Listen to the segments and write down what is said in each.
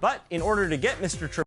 But in order to get Mr. Triple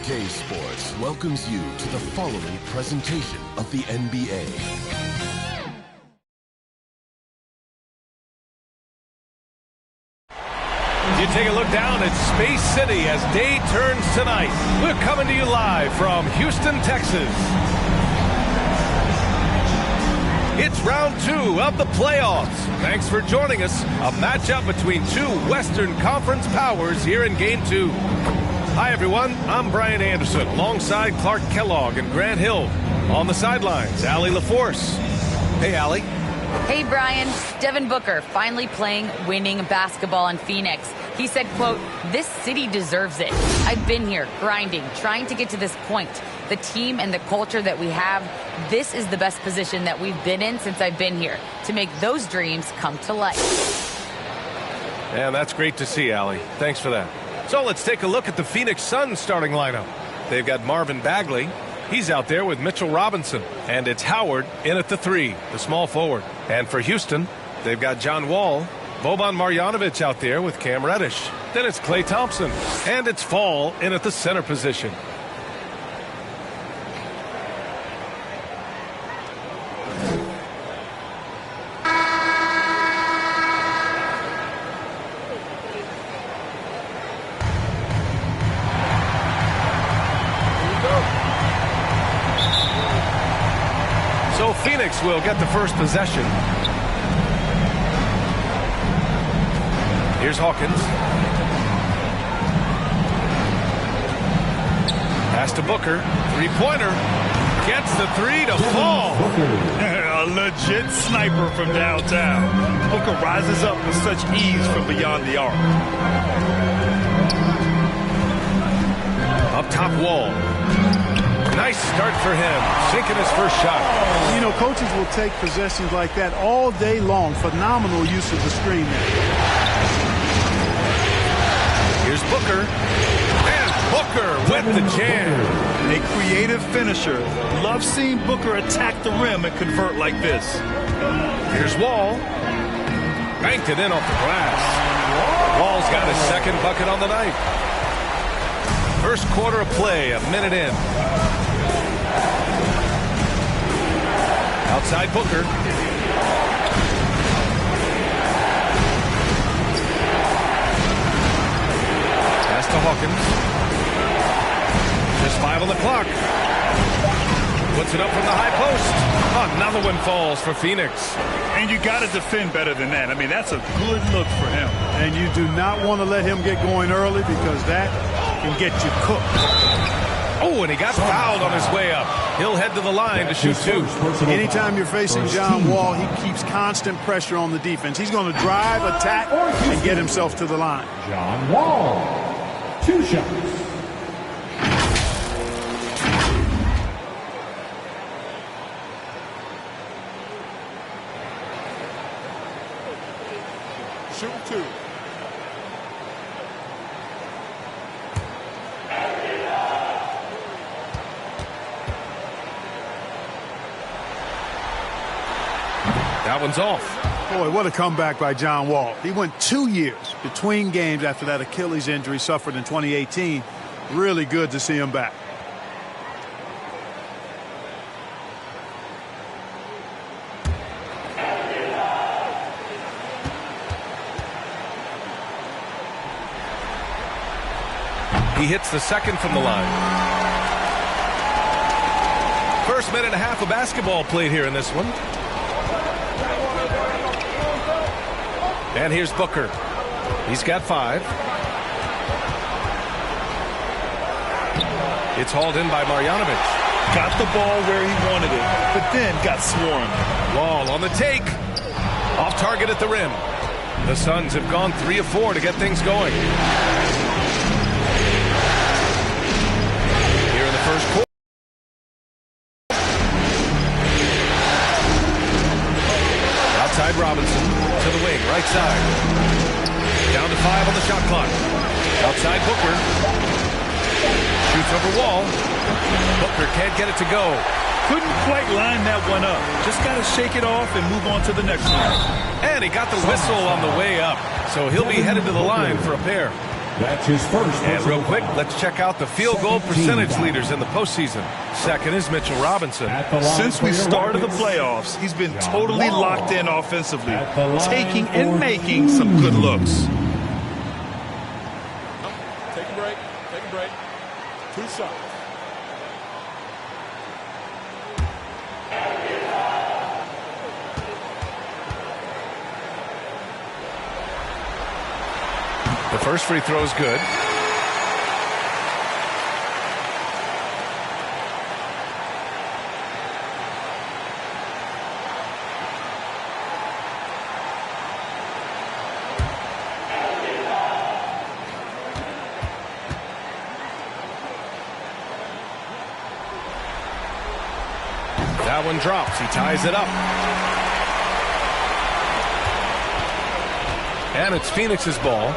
Ps4 welcomes you to the following presentation of the NBA. You take a look down at Space City as day turns tonight. We're coming to you live from Houston, Texas. It's round 2 of the playoffs. Thanks for joining us. A matchup between two Western Conference powers here in Game 2. Hi, everyone. I'm Brian Anderson, alongside Clark Kellogg and Grant Hill. On the sidelines, Allie LaForce. Hey, Allie. Hey, Brian. Devin Booker finally playing winning basketball in Phoenix. He said, quote, "This city deserves it. I've been here grinding, trying to get to this point. The team and the culture that we have, this is the best position that we've been in since I've been here to make those dreams come to life." And that's great to see, Allie. Thanks for that. So let's take a look at the Phoenix Suns starting lineup. They've got Marvin Bagley. He's out there with Mitchell Robinson. And it's Howard in at the 3, the small forward. And for Houston, they've got John Wall, Boban Marjanovic out there with Cam Reddish. Then it's Klay Thompson. And it's Fall in at the center position. So Phoenix will get the first possession. Here's Hawkins. Pass to Booker. Three-pointer. Gets the 3 to fall. A legit sniper from downtown. Booker rises up with such ease from beyond the arc. Up top, Wall. Nice start for him, sinking his first shot. You know, coaches will take possessions like that all day long. Phenomenal use of the screen there. Here's Booker. And Booker with the jam. A creative finisher. Love seeing Booker attack the rim and convert like this. Here's Wall. Banked it in off the glass. Wall's got his second bucket on the night. First quarter of play, a minute in. Outside Booker. Pass to Hawkins. Just 5 on the clock. Puts it up from the high post. Another one falls for Phoenix. And you got to defend better than that. I mean, that's a good look for him. And you do not want to let him get going early because that can get you cooked. Oh, and he got fouled on his way up. He'll head to the line to shoot 2. Anytime you're facing John Wall, he keeps constant pressure on the defense. He's going to drive, attack, and get himself to the line. John Wall, 2 shots. Shoot 2. That one's off. Boy, what a comeback by John Wall. He went 2 years between games after that Achilles injury suffered in 2018. Really good to see him back. He hits the second from the line. First minute and a half of basketball played here in this one. And here's Booker. He's got 5. It's hauled in by Marjanovic. Got the ball where he wanted it, but then got swarmed. Wall on the take. Off target at the rim. The Suns have gone 3 of 4 to get things going. Here in the first quarter. Outside Robinson to the wing, right side. Down to 5 on the shot clock. Outside Booker. Shoots over Wall. Booker can't get it to go. Couldn't quite line that one up. Just got to shake it off and move on to the next one. And he got the whistle on the way up. So he'll be headed to the line for a pair. That's his first. And real quick, let's check out the field goal percentage leaders in the postseason. Second is Mitchell Robinson. Since we started the playoffs, he's been totally locked in offensively, taking and making some good looks. Take a break. Take a break. 2 shots. The first free throw is good. That one drops. He ties it up. And it's Phoenix's ball.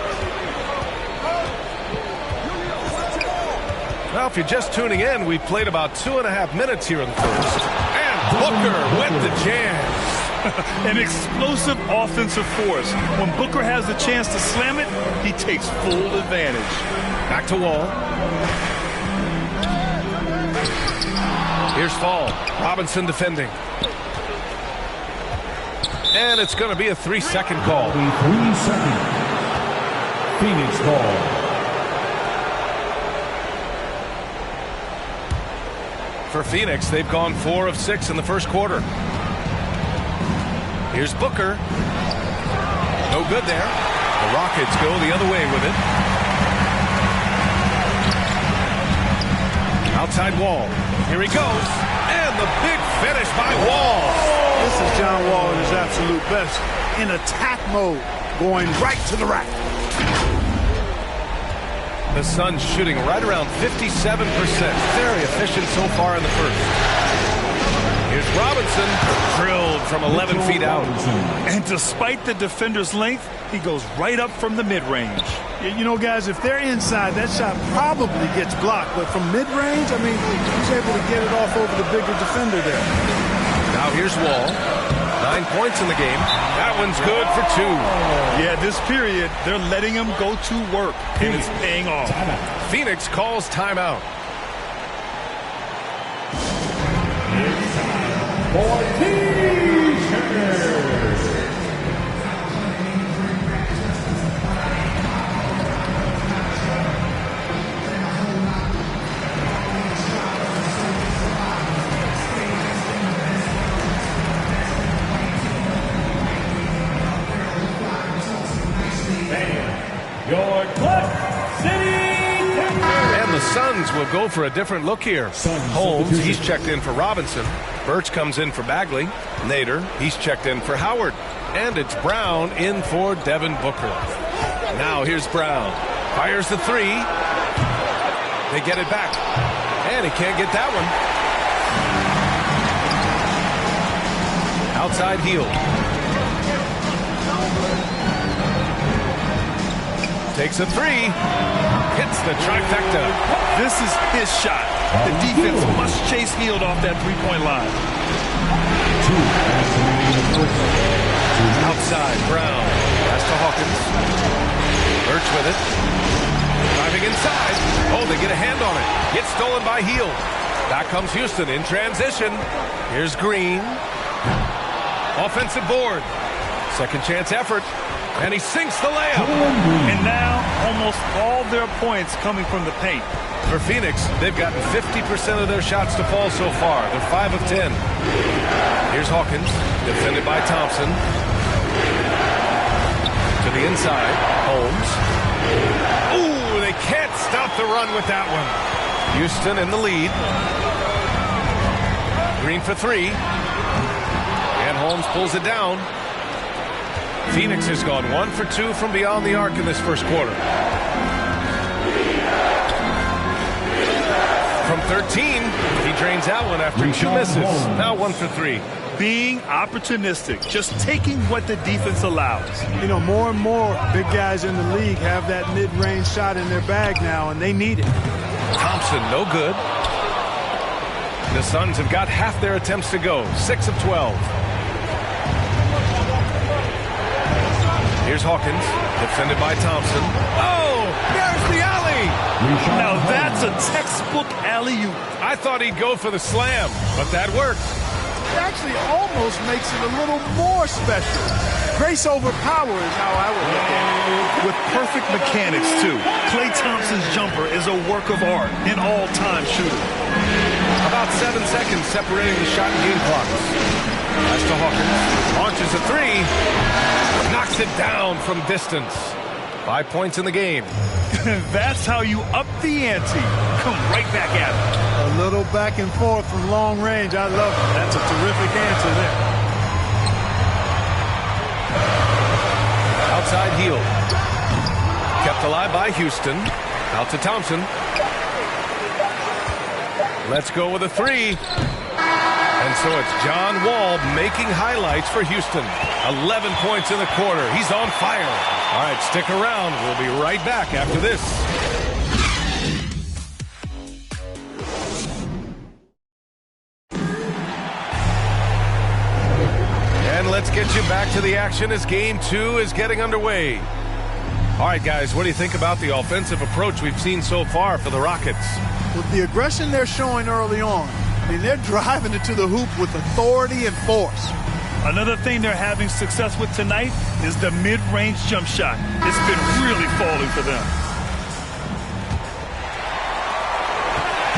Well, if you're just tuning in, we played about 2.5 minutes here in the first. And Booker with the jam. An explosive offensive force. When Booker has the chance to slam it, he takes full advantage. Back to Wall. Here's Fall. Robinson defending. And it's going to be a 3-second call. 3 seconds. Phoenix ball. For Phoenix, they've gone 4 of 6 in the first quarter. Here's Booker. No good there. The Rockets go the other way with it. Outside Wall. Here he goes. And the big finish by Wall. This is John Wall at his absolute best. In attack mode, going right to the rack. The Suns shooting right around 57%. Very efficient so far in the first. Here's Robinson. Drilled from 11 feet out. And despite the defender's length, he goes right up from the mid-range. You know, guys, if they're inside, that shot probably gets blocked. But from mid-range, I mean, he's able to get it off over the bigger defender there. Now here's Wall. 9 points in the game. That one's good for 2. Yeah, this period, they're letting him go to work, and it's paying off. Phoenix calls timeout. 14 seconds. Your clutch city. And the Suns will go for a different look here. Holmes, he's checked in for Robinson. Birch comes in for Bagley. Nader, he's checked in for Howard. And it's Brown in for Devin Booker. Now here's Brown. Fires the 3. They get it back. And he can't get that one. Outside heel. Takes a 3. Hits the trifecta. This is his shot. The defense must chase Hield off that three-point line. Outside, Brown. Pass to Hawkins. Birch with it. Driving inside. Oh, they get a hand on it. Gets stolen by Hield. Back comes Houston in transition. Here's Green. Offensive board. Second chance effort. And he sinks the layup. And now almost all their points coming from the paint. For Phoenix, they've gotten 50% of their shots to fall so far. They're 5 of 10. Here's Hawkins, defended by Thompson. To the inside, Holmes. Ooh, they can't stop the run with that one. Houston in the lead. Green for 3. And Holmes pulls it down. Phoenix has gone 1 for 2 from beyond the arc in this first quarter. From 13, he drains that one after 2 misses. Now 1 for 3. Being opportunistic, just taking what the defense allows. You know, more and more big guys in the league have that mid-range shot in their bag now, and they need it. Thompson, no good. The Suns have got half their attempts to go, 6 of 12. Here's Hawkins, defended by Thompson. Oh, there Now that's a textbook alley-oop. I thought he'd go for the slam, but that worked. It actually almost makes it a little more special. Grace over power is how I would look at it. With perfect mechanics, too. Klay Thompson's jumper is a work of art, an all-time shooter. About 7 seconds separating the shot and game clocks. As to Hawkins, launches a three, knocks it down from distance. 5 points in the game. That's how you up the ante. Come right back at it. A little back and forth from long range. I love it. That's a terrific answer there. Outside heel. Kept alive by Houston. Out to Thompson. Let's go with a three. And so it's John Wall making highlights for Houston. 11 points in the quarter. He's on fire. All right, stick around. We'll be right back after this. And let's get you back to the action as Game 2 is getting underway. All right, guys, what do you think about the offensive approach we've seen so far for the Rockets? With the aggression they're showing early on, I mean, they're driving it to the hoop with authority and force. Another thing they're having success with tonight is the mid-range jump shot. It's been really falling for them.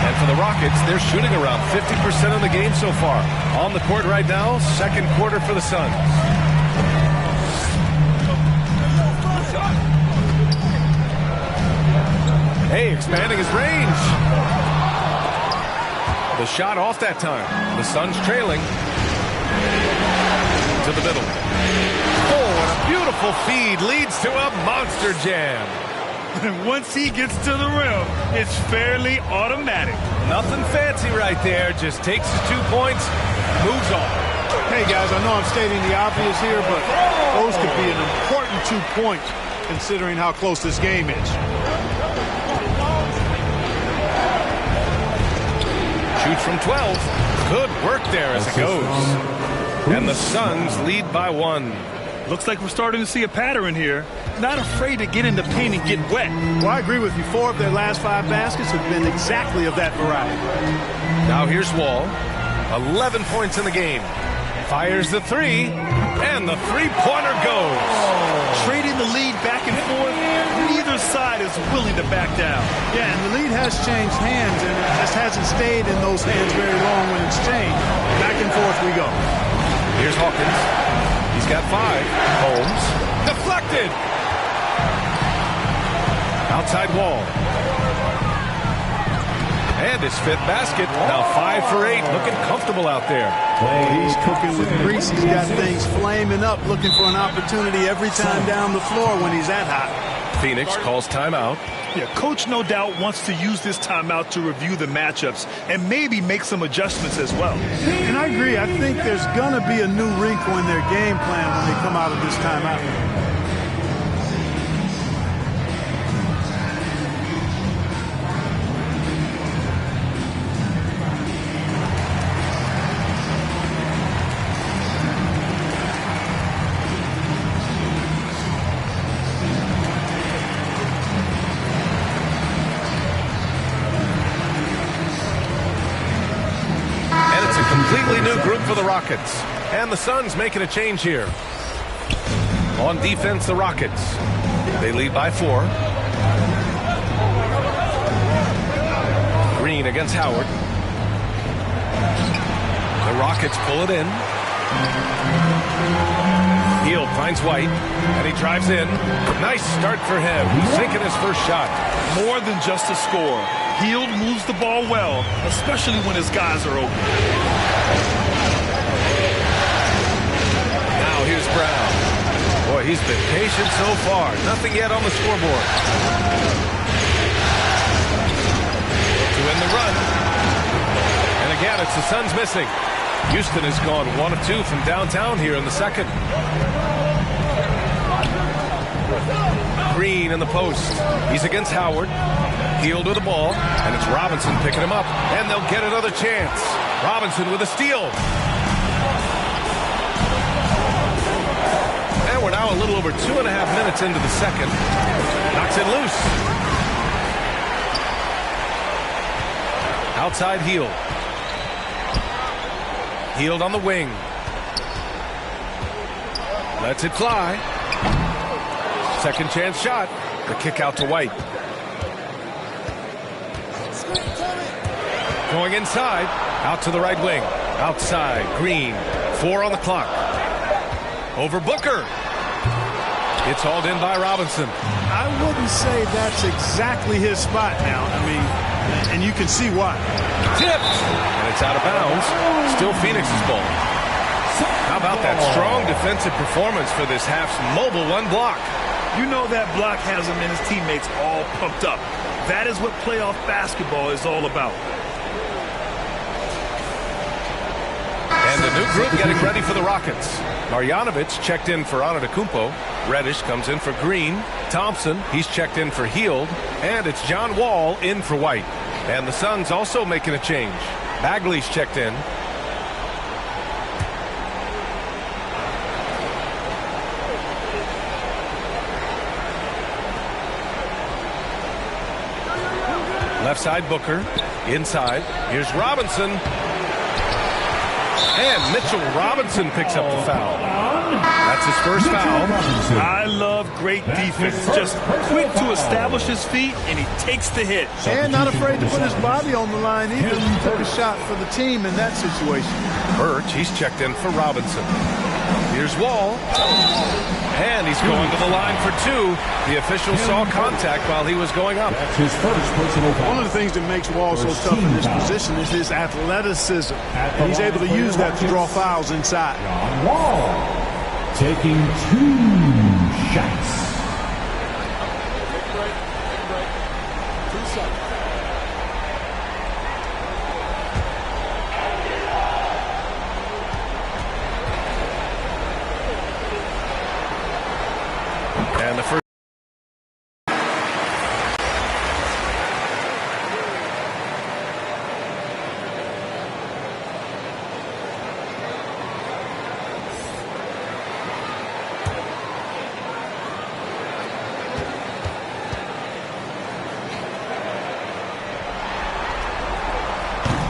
And for the Rockets, they're shooting around 50% of the game so far. On the court right now, second quarter for the Suns. Hey, expanding his range. The shot off that time. The Suns trailing. To the middle. Oh, and a beautiful feed leads to a monster jam. And once he gets to the rim, it's fairly automatic. Nothing fancy right there. Just takes his 2 points, moves on. Hey, guys, I know I'm stating the obvious here, but those could be an important 2 points considering how close this game is. Shoots from 12. Good work there as it goes. And the Suns lead by 1. Looks like we're starting to see a pattern here. Not afraid to get in the paint and get wet. Well, I agree with you. 4 of their last 5 baskets have been exactly of that variety. Now here's Wall. 11 points in the game. Fires the three, and the three-pointer goes. Trading the lead back and forth, neither side is willing to back down. Yeah, and the lead has changed hands, and it just hasn't stayed in those hands very long when it's changed. Back and forth we go. Here's Hawkins. He's got 5. Holmes. Deflected. Outside Wall. And his 5th basket. Now 5 for 8. Looking comfortable out there. He's cooking with grease. He's got things flaming up, looking for an opportunity every time down the floor when he's that hot. Phoenix calls timeout. Yeah, coach no doubt wants to use this timeout to review the matchups and maybe make some adjustments as well. And I agree. I think there's going to be a new wrinkle in their game plan when they come out of this timeout. Completely new group for the Rockets. And the Suns making a change here. On defense, the Rockets. They lead by 4. Green against Howard. The Rockets pull it in. Hield finds White, and he drives in. Nice start for him. He's sinking his first shot. More than just a score. Hield moves the ball well, especially when his guys are open. Now here's Brown. Boy, he's been patient so far. Nothing yet on the scoreboard. To win the run. And again, it's the Suns missing. Houston has gone 1 of 2 from downtown here in the second. Green in the post. He's against Howard. Hield with the ball, and it's Robinson picking him up, and they'll get another chance. Robinson with a steal. And we're now a little over 2.5 minutes into the second. Knocks it loose. Outside Hield. Hield on the wing. Lets it fly. Second chance shot. The kick out to White. Going inside. Out to the right wing. Outside. Green. 4 on the clock. Over Booker. It's hauled in by Robinson. I wouldn't say that's exactly his spot now. I mean, and you can see why. Tipped. And it's out of bounds. Still Phoenix's ball. How about that strong defensive performance for this half's mobile one block? You know that block has him and his teammates all pumped up. That is what playoff basketball is all about. And the new group getting ready for the Rockets. Marjanovic checked in for Antetokounmpo. Reddish comes in for Green. Thompson, he's checked in for Hield. And it's John Wall in for White. And the Suns also making a change. Bagley's checked in. Left side Booker. Inside. Here's Robinson. And Mitchell Robinson picks up the foul. That's his first foul. I love great defense. Just quick to establish his feet, and he takes the hit. And not afraid to put his body on the line either. Take a shot for the team in that situation. Birch, he's checked in for Robinson. Here's Wall. And he's going to the line for 2. The official saw contact while he was going up. That's his first personal foul. One of the things that makes Wall so tough in this position is his athleticism. And he's able to use that to draw fouls inside. John Wall taking 2 shots. Take a break. 2 seconds. And the first.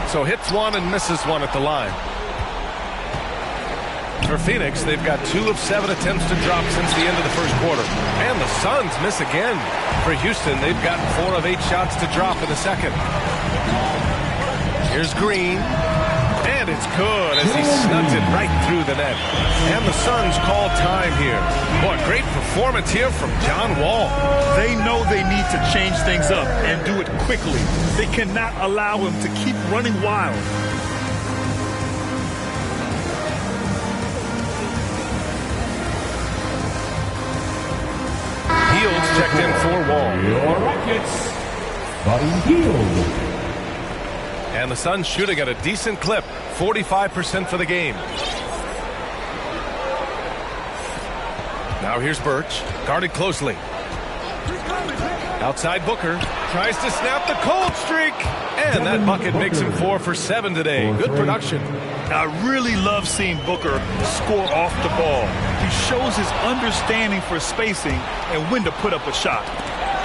So hits 1 and misses 1 at the line. For Phoenix, they've got 2 of 7 attempts to drop since the end of the first quarter. And the Suns miss again. For Houston, they've gotten 4 of 8 shots to drop in the second. Here's Green. And it's good as he snugs it right through the net. And the Suns call time here. Boy, great performance here from John Wall. They know they need to change things up and do it quickly. They cannot allow him to keep running wild. Hield's checked in for Wall. Your Rockets, Buddy Hield. And the Suns shooting at a decent clip, 45% for the game. Now here's Birch, guarded closely. Outside Booker, tries to snap the cold streak. And that bucket makes him 4 for 7 today. Good production. I really love seeing Booker score off the ball. He shows his understanding for spacing and when to put up a shot.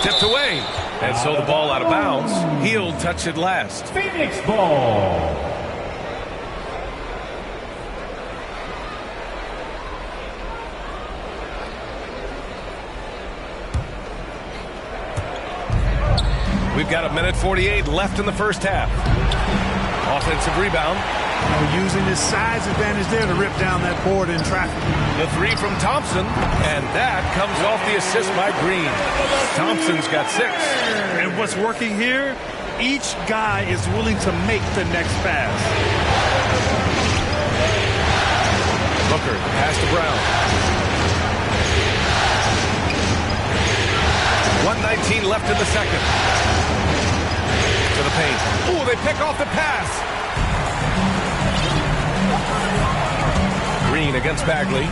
Tipped away. And so the ball out of bounds. Hield touched it last. Phoenix ball. We've got 1:48 left in the first half. Offensive rebound. Using his size advantage there to rip down that board in traffic. The 3 from Thompson, and that comes off the assist by Green. Thompson's got 6. And what's working here, each guy is willing to make the next pass. Booker, pass to Brown. 1:19 left in the second. To the paint. Ooh, they pick off the pass. Green against Bagley.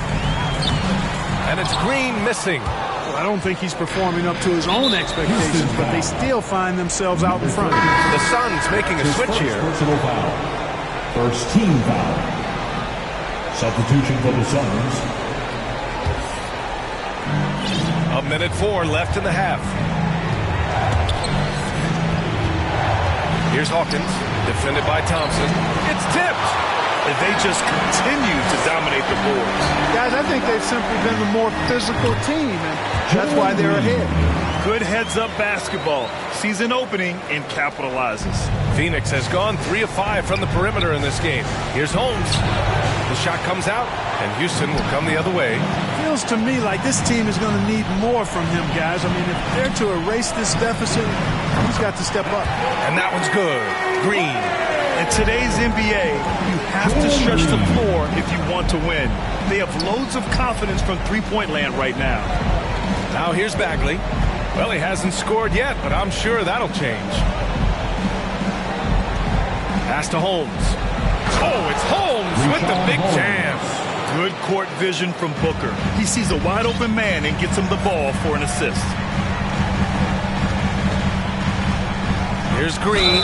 And it's Green missing. Well, I don't think he's performing up to his own expectations, but they still find themselves out in front. The Suns making a switch here. Personal foul. First team foul. Substitution for the Suns. 1:04 left in the half. Here's Hawkins. Defended by Thompson. It's tipped. And they just continue to dominate the boards. Guys, I think they've simply been the more physical team, and that's why they're ahead. Good heads-up basketball. Sees an opening and capitalizes. Phoenix has gone 3 of 5 from the perimeter in this game. Here's Holmes. The shot comes out, and Houston will come the other way. Feels to me like this team is going to need more from him, guys. I mean, if they're to erase this deficit, he's got to step up. And that one's good. Green. In today's NBA, you have to stretch the floor if you want to win. They have loads of confidence from three-point land right now. Now here's Bagley. Well, he hasn't scored yet, but I'm sure that'll change. Pass to Holmes. Oh, it's Holmes with the big jam. Good court vision from Booker. He sees a wide-open man and gets him the ball for an assist. Here's Green.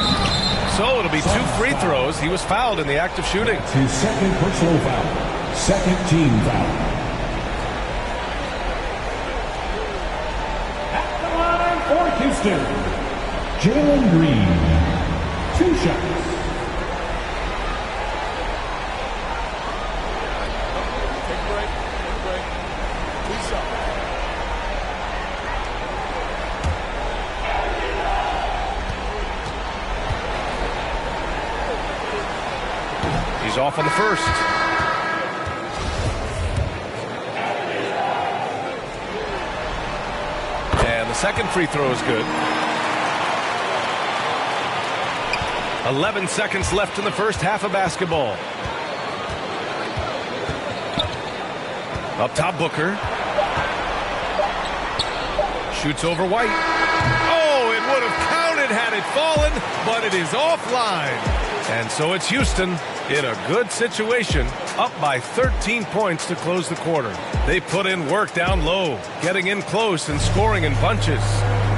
So it'll be 2 free throws. He was fouled in the act of shooting. His second personal foul. Second team foul. At the line for Houston, Jalen Green. 2 shots. Take a break. Take a break. 2 shots. He's off on the first. And the second free throw is good. 11 seconds left in the first half of basketball. Up top, Booker. Shoots over White. Oh, it would have counted had it fallen, but it is offline. And so it's Houston in a good situation, up by 13 points to close the quarter. They put in work down low, getting in close and scoring in bunches.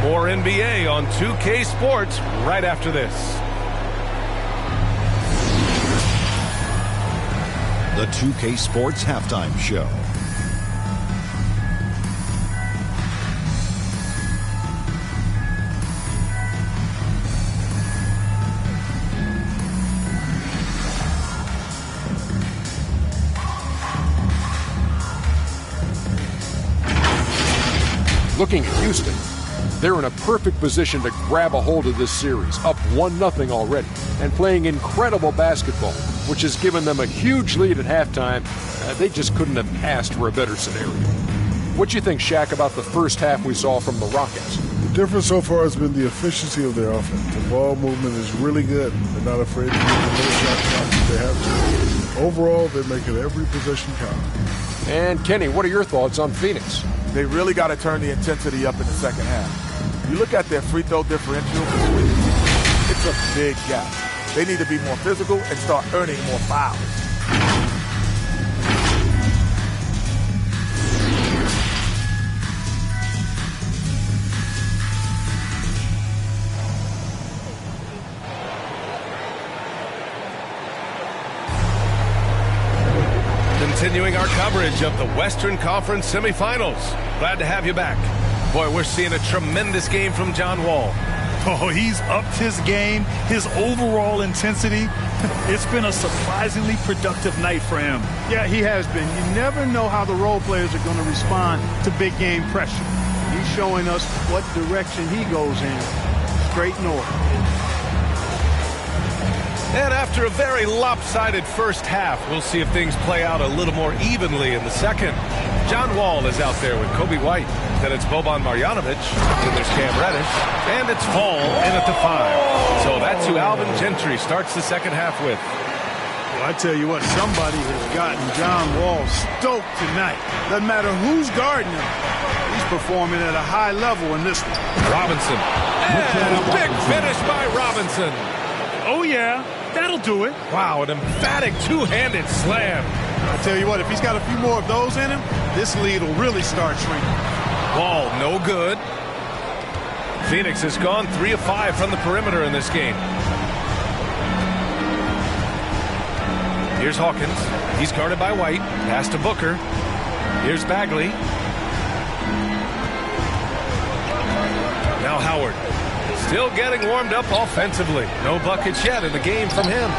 More NBA on 2K Sports right after this. The 2K Sports Halftime Show. Looking at Houston, they're in a perfect position to grab a hold of this series, up 1-0 already, and playing incredible basketball, which has given them a huge lead at halftime. They just couldn't have asked for a better scenario. What do you think, Shaq, about the first half we saw from the Rockets? The difference so far has been the efficiency of their offense. The ball movement is really good. They're not afraid to get the little shot clock if they have to. Overall, they're making every possession count. And Kenny, what are your thoughts on Phoenix? They really got to turn the intensity up in the second half. You look at their free throw differential, it's a big gap. They need to be more physical and start earning more fouls. Continuing our coverage of the Western Conference semifinals. Glad to have you back. Boy, we're seeing a tremendous game from John Wall. Oh, he's upped his game, his overall intensity. It's been a surprisingly productive night for him. Yeah, he has been. You never know how the role players are going to respond to big game pressure. He's showing us what direction he goes in. Straight north. And after a very lopsided first half, we'll see if things play out a little more evenly in the second. John Wall is out there with Kobe White. Then it's Boban Marjanovic. Then there's Cam Reddish. And it's Fall in at the 5. So that's who Alvin Gentry starts the second half with. Well, I tell you what, somebody has gotten John Wall stoked tonight. Doesn't matter who's guarding him. He's performing at a high level in this one. Robinson. And a big finish by Robinson. Oh, yeah. That'll do it. Wow, an emphatic two-handed slam. I tell you what, if he's got a few more of those in him, this lead will really start shrinking. Ball no good. Phoenix has gone 3 of 5 from the perimeter in this game. Here's Hawkins. He's guarded by White. Pass to Booker. Here's Bagley. Now Howard. Still getting warmed up offensively. No buckets yet in the game from him.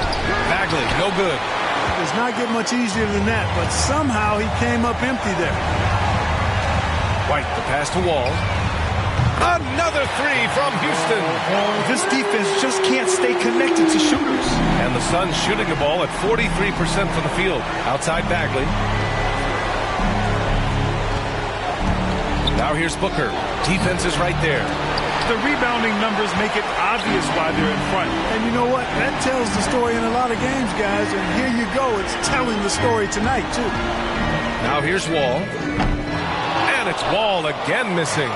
Bagley, no good. Does not get much easier than that, but somehow he came up empty there. White, the pass to Wall. Another three from Houston. This defense just can't stay connected to shooters. And the Suns shooting the ball at 43% from the field. Outside Bagley. Now here's Booker. Defense is right there. The rebounding numbers make it obvious why they're in front. And you know what? That tells the story in a lot of games, guys. And here you go. It's telling the story tonight, too. Now here's Wall. And it's Wall again missing.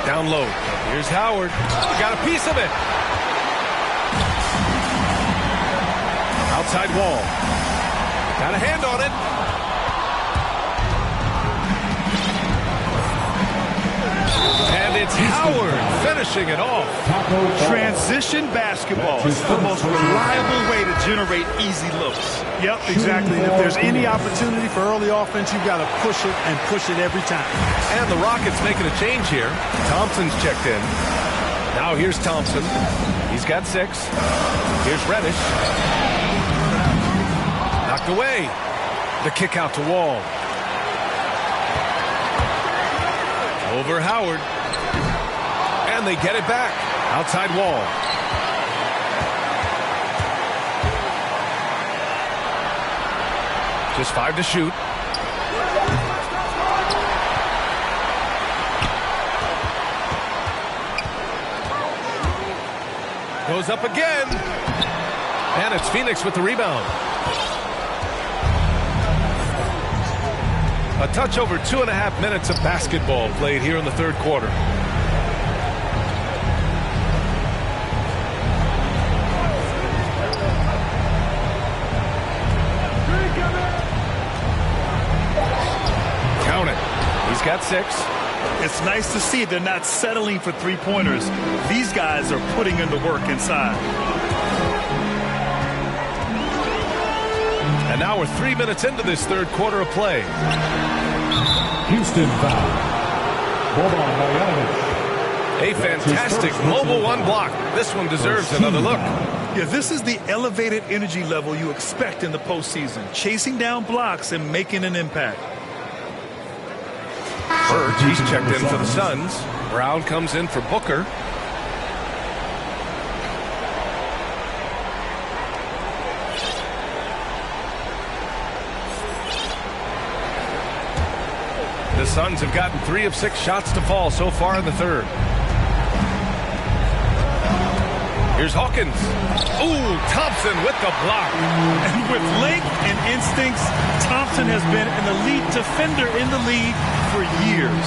Down low. Here's Howard. Got a piece of it. Outside Wall. Got a hand on it. And it's Howard finishing it off. Transition basketball is the most reliable way to generate easy looks. Yep, exactly. And if there's any opportunity for early offense, you've got to push it and push it every time. And the Rockets making a change here. Thompson's checked in. Now here's Thompson. He's got 6. Here's Reddish. Knocked away. The kick out to Wall. Over Howard. And they get it back. Outside Wall. Just 5 to shoot. Goes up again. And it's Phoenix with the rebound. A touch over 2.5 minutes of basketball played here in the third quarter. Count it. He's got 6. It's nice to see they're not settling for three-pointers. These guys are putting in the work inside. And now we're 3 minutes into this third quarter of play. Houston foul. A fantastic mobile one block. This one deserves another look. Yeah, this is the elevated energy level you expect in the postseason. Chasing down blocks and making an impact. Burge, he's checked in for the Suns. Brown comes in for Booker. The Suns have gotten 3 of 6 shots to fall so far in the third. Here's Hawkins. Ooh, Thompson with the block. And with length and instincts, Thompson has been an elite defender in the league for years.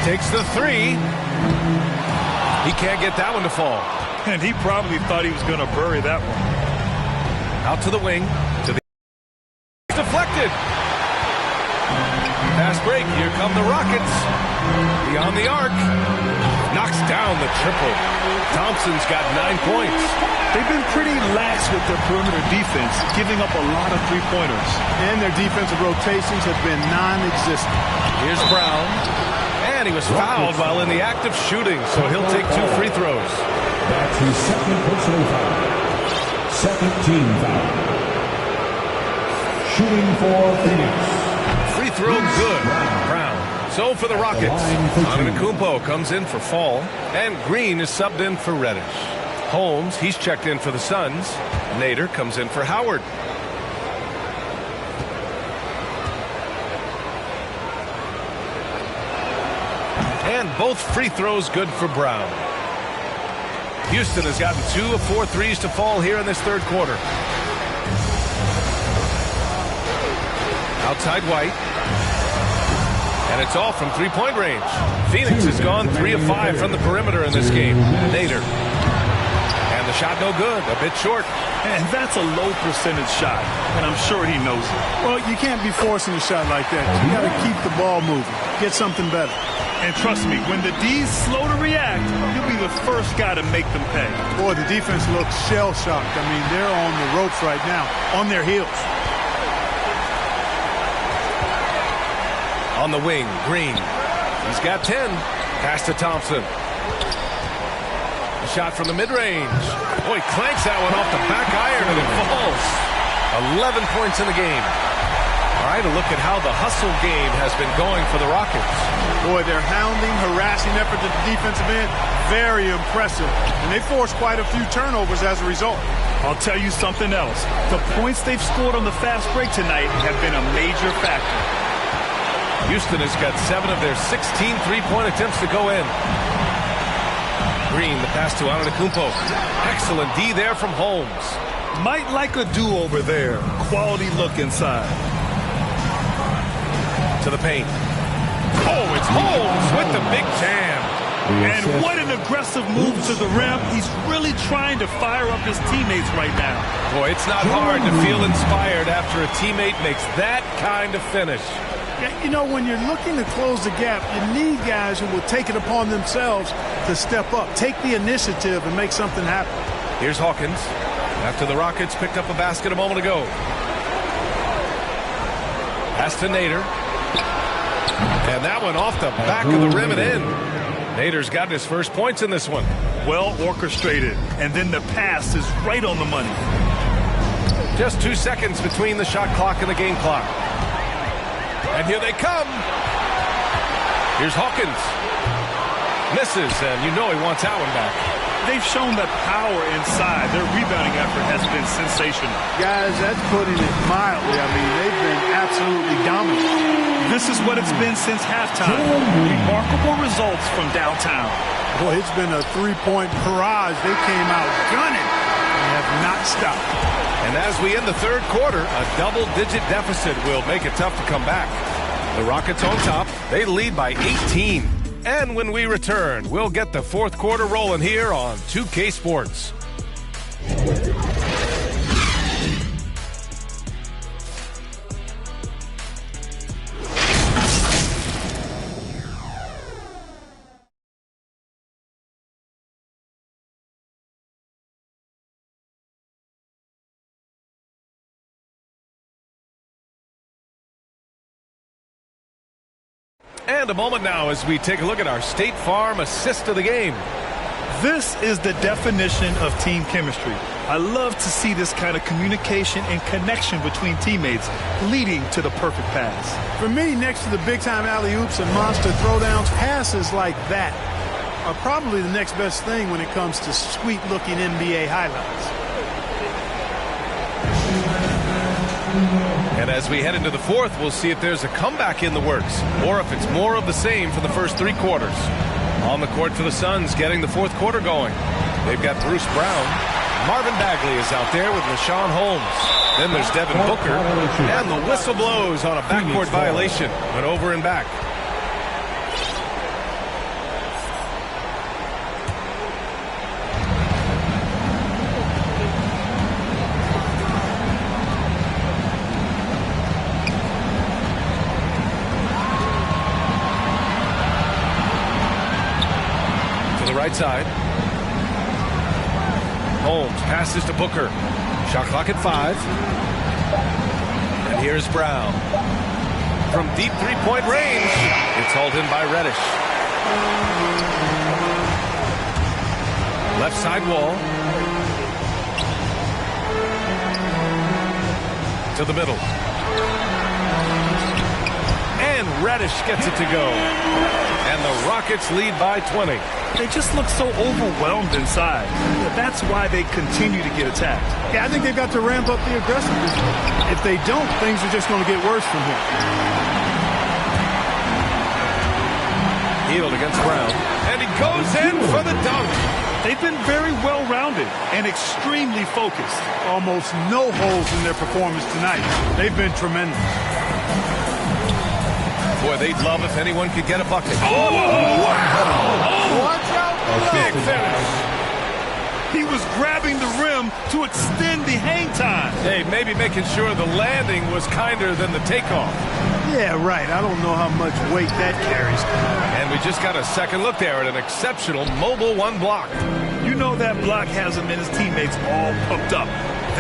Takes the 3. He can't get that one to fall. And he probably thought he was going to bury that one. Out to the wing. To the deflected. Fast break. Here come the Rockets. Beyond the arc. Knocks down the triple. Thompson's got 9 points. They've been pretty lax with their perimeter defense, giving up a lot of three-pointers. And their defensive rotations have been non-existent. Here's Brown. And he was fouled while in the act of shooting, so he'll take 2 free throws. That's his second personal foul. Second team foul. Shooting for Phoenix. Free throw good. Brown. So for the Rockets, Antetokounmpo comes in for Fall, and Green is subbed in for Reddish. Holmes, he's checked in for the Suns. Nader comes in for Howard. And both free throws good for Brown. Houston has gotten 2 of 4 threes to fall here in this third quarter. Outside White. And it's all from three-point range. Phoenix has gone 3 of 5 from the perimeter in this game. Nader. And the shot no good. A bit short. And that's a low percentage shot. And I'm sure he knows it. Well, you can't be forcing a shot like that. You got to keep the ball moving. Get something better. And trust me, when the D's slow to react, you'll be the first guy to make them pay. Boy, the defense looks shell-shocked. I mean, they're on the ropes right now, on their heels. On the wing, Green. He's got 10. Pass to Thompson. A shot from the mid-range. Boy, clanks that one off the back iron and it falls. 11 points in the game. All right, a look at how the hustle game has been going for the Rockets. Boy, their hounding, harassing effort at the defensive end, very impressive. And they forced quite a few turnovers as a result. I'll tell you something else. The points they've scored on the fast break tonight have been a major factor. Houston has got 7 of their 16 three-point attempts to go in. Green, the pass to Antetokounmpo. Excellent D there from Holmes. Might like a do-over there. Quality look inside. To the paint. Oh, it's Holmes with the big jam. And what an aggressive move to the rim. He's really trying to fire up his teammates right now. Boy, it's not hard to feel inspired after a teammate makes that kind of finish. Yeah, you know, when you're looking to close the gap, you need guys who will take it upon themselves to step up, take the initiative, and make something happen. Here's Hawkins. After the Rockets picked up a basket a moment ago. Pass to Nader. And that one off the back of the rim and in. Nader's got his first points in this one. Well orchestrated. And then the pass is right on the money. Just 2 seconds between the shot clock and the game clock. And here they come. Here's Hawkins. Misses, and you know he wants that one back. They've shown that power inside. Their rebounding effort has been sensational. Guys, that's putting it mildly. I mean, they've been absolutely dominant. This is what it's been since halftime. Remarkable results from downtown. Boy, it's been a three-point barrage. They came out gunning and have not stopped. And as we end the third quarter, a double-digit deficit will make it tough to come back. The Rockets on top. They lead by 18. And when we return, we'll get the fourth quarter rolling here on 2K Sports. And a moment now as we take a look at our State Farm assist of the game. This is the definition of team chemistry. I love to see this kind of communication and connection between teammates leading to the perfect pass. For me, next to the big-time alley-oops and monster throwdowns, passes like that are probably the next best thing when it comes to sweet-looking NBA highlights. And as we head into the fourth, we'll see if there's a comeback in the works or if it's more of the same for the first 3 quarters. On the court for the Suns, getting the fourth quarter going. They've got Bruce Brown. Marvin Bagley is out there with LaShawn Holmes. Then there's Devin Booker. And the whistle blows on a backcourt violation. Went over and back. Right side. Holmes passes to Booker. Shot clock at 5. And here's Brown. From deep three-point range. It's hauled in by Reddish. Left side wall. To the middle. And Reddish gets it to go. And the Rockets lead by 20. They just look so overwhelmed inside. That's why they continue to get attacked. Yeah, I think they've got to ramp up the aggressiveness. If they don't, things are just going to get worse from here. Healed against Brown. And he goes in for the dunk. They've been very well-rounded and extremely focused. Almost no holes in their performance tonight. They've been tremendous. Boy, they'd love if anyone could get a bucket. Oh, wow! Watch out! Big finish. He was grabbing the rim to extend the hang time. Hey, maybe making sure the landing was kinder than the takeoff. Yeah, right. I don't know how much weight that carries. And we just got a second look there at an exceptional mobile one block. You know that block has him and his teammates all pumped up.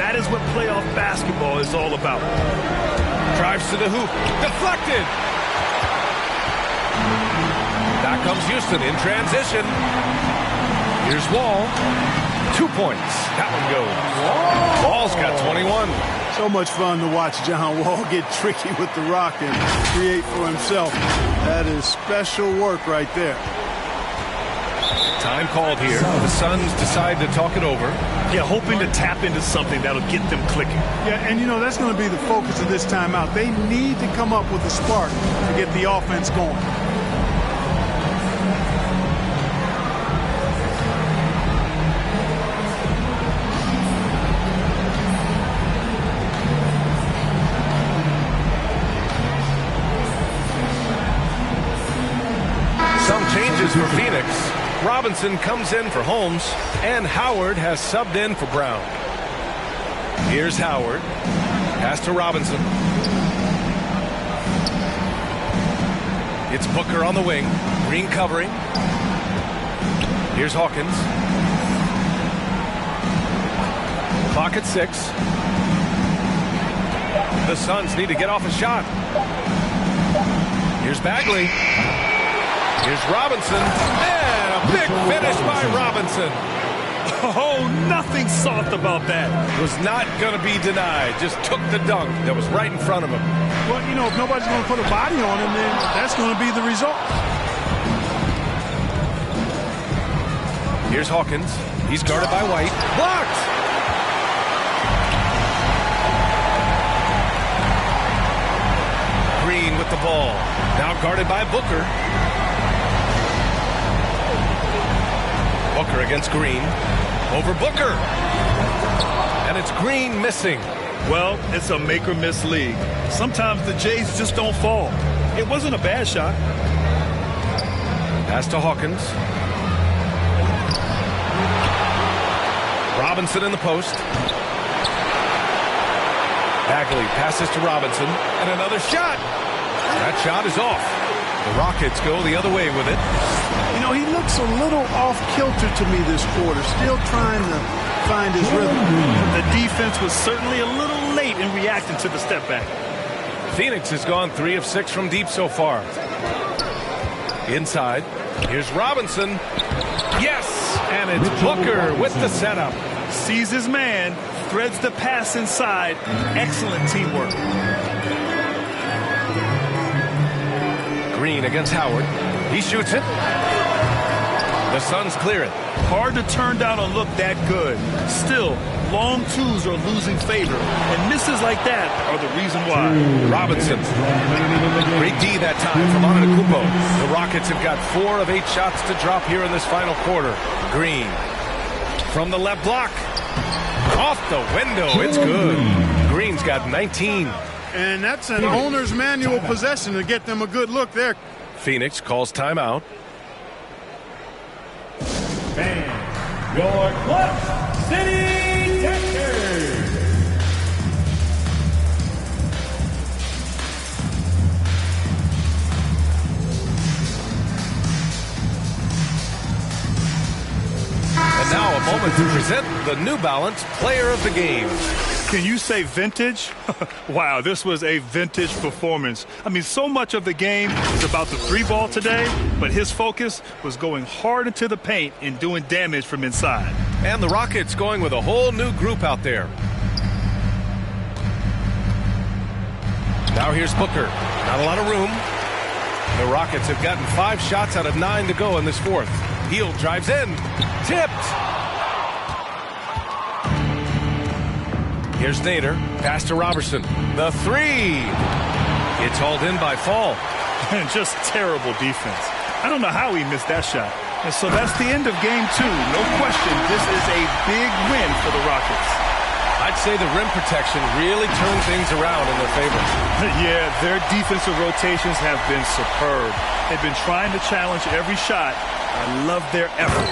That is what playoff basketball is all about. Drives to the hoop. Deflected. Back comes Houston in transition. Here's Wall. 2 points. That one goes. Wall's got 21. So much fun to watch John Wall get tricky with the rock and create for himself. That is special work right there. Time called here. The Suns decide to talk it over. Yeah, hoping to tap into something that'll get them clicking. Yeah, and you know, that's going to be the focus of this timeout. They need to come up with a spark to get the offense going. Some changes for Phoenix. Robinson comes in for Holmes, and Howard has subbed in for Brown. Here's Howard. Pass to Robinson. It's Booker on the wing. Green covering. Here's Hawkins. Clock at 6. The Suns need to get off a shot. Here's Bagley. Here's Robinson. And a big finish by Robinson. Oh, nothing soft about that. Was not going to be denied. Just took the dunk that was right in front of him. Well, you know, if nobody's going to put a body on him, then that's going to be the result. Here's Hawkins. He's guarded by White. Blocked! Green with the ball. Now guarded by Booker. Booker against Green. Over Booker. And it's Green missing. Well, it's a make-or-miss league. Sometimes the Jays just don't fall. It wasn't a bad shot. Pass to Hawkins. Robinson in the post. Bagley passes to Robinson. And another shot. That shot is off. The Rockets go the other way with it. You know, he looks a little off-kilter to me this quarter, still trying to find his rhythm. The defense was certainly a little late in reacting to the step back. Phoenix has gone 3 of 6 from deep so far. Inside. Here's Robinson. Yes! And it's Booker with the setup. Sees his man, threads the pass inside. Excellent teamwork. Green against Howard. He shoots it. The Suns clear it. Hard to turn down a look that good. Still, long twos are losing favor, and misses like that are the reason why. Robinson. Great D that time from Antetokounmpo. The Rockets have got 4 of 8 shots to drop here in this final quarter. Green. From the left block. Off the window. It's good. Green's got 19. And that's an owner's manual possession to get them a good look there. Phoenix calls timeout. And your Clutch City Texans. And now a moment to present the New Balance Player of the Game. Can you say vintage? Wow, this was a vintage performance. I mean, so much of the game is about the 3-ball today, but his focus was going hard into the paint and doing damage from inside. And the Rockets going with a whole new group out there. Now here's Booker. Not a lot of room. The Rockets have gotten 5 shots out of 9 to go in this fourth. Heel drives in. Tipped. Here's Nader. Pass to Robertson. The 3. It's hauled in by Fall. And just terrible defense. I don't know how he missed that shot. And so that's the end of game 2. No question, this is a big win for the Rockets. I'd say the rim protection really turned things around in their favor. Yeah, their defensive rotations have been superb. They've been trying to challenge every shot. I love their effort.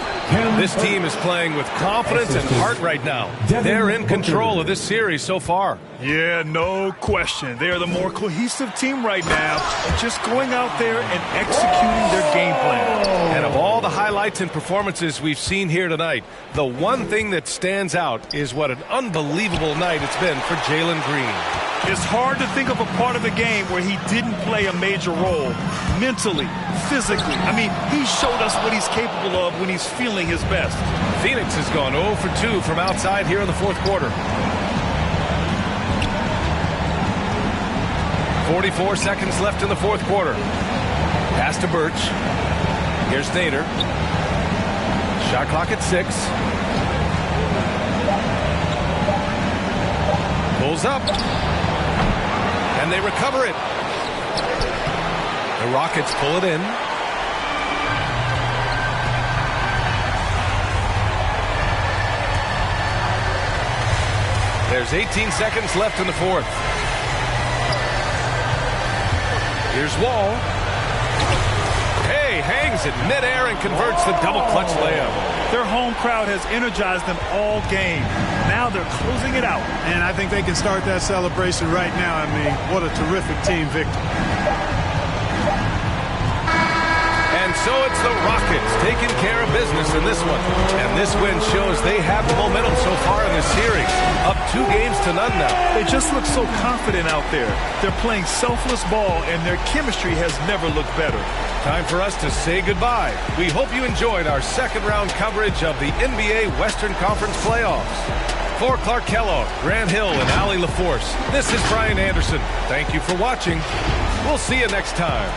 This team is playing with confidence and heart right now. They're in control of this series so far. Yeah, no question. They are the more cohesive team right now, just going out there and executing their game plan. And of all the highlights and performances we've seen here tonight, the one thing that stands out is what an unbelievable night it's been for Jalen Green. It's hard to think of a part of the game where he didn't play a major role mentally, physically. I mean, he showed us what he's capable of when he's feeling his best. Phoenix has gone 0 for 2 from outside here in the fourth quarter. 44 seconds left in the fourth quarter. Pass to Birch. Here's Nader. Shot clock at 6. Pulls up. And they recover it. The Rockets pull it in. There's 18 seconds left in the fourth. Here's Wall. Hey, hangs it midair and converts the double clutch layup. Their home crowd has energized them all game. Now they're closing it out. And I think they can start that celebration right now. I mean, what a terrific team victory. And so it's the Rockets taking care of business in this one. And this win shows they have the momentum so far in this series. Up 2 games to none now. They just look so confident out there. They're playing selfless ball, and their chemistry has never looked better. Time for us to say goodbye. We hope you enjoyed our second round coverage of the NBA Western Conference Playoffs. For Clark Kellogg, Grant Hill, and Allie LaForce, this is Brian Anderson. Thank you for watching. We'll see you next time.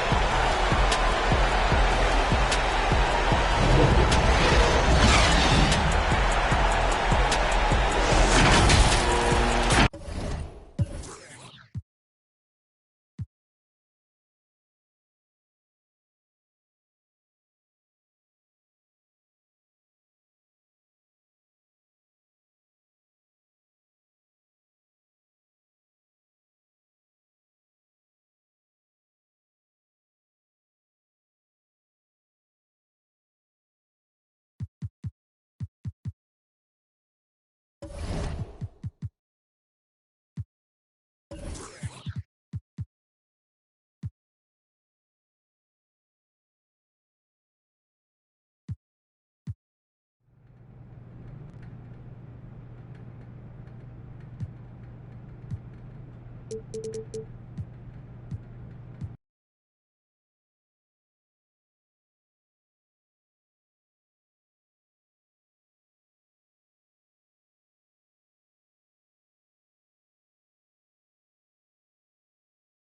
Thank you.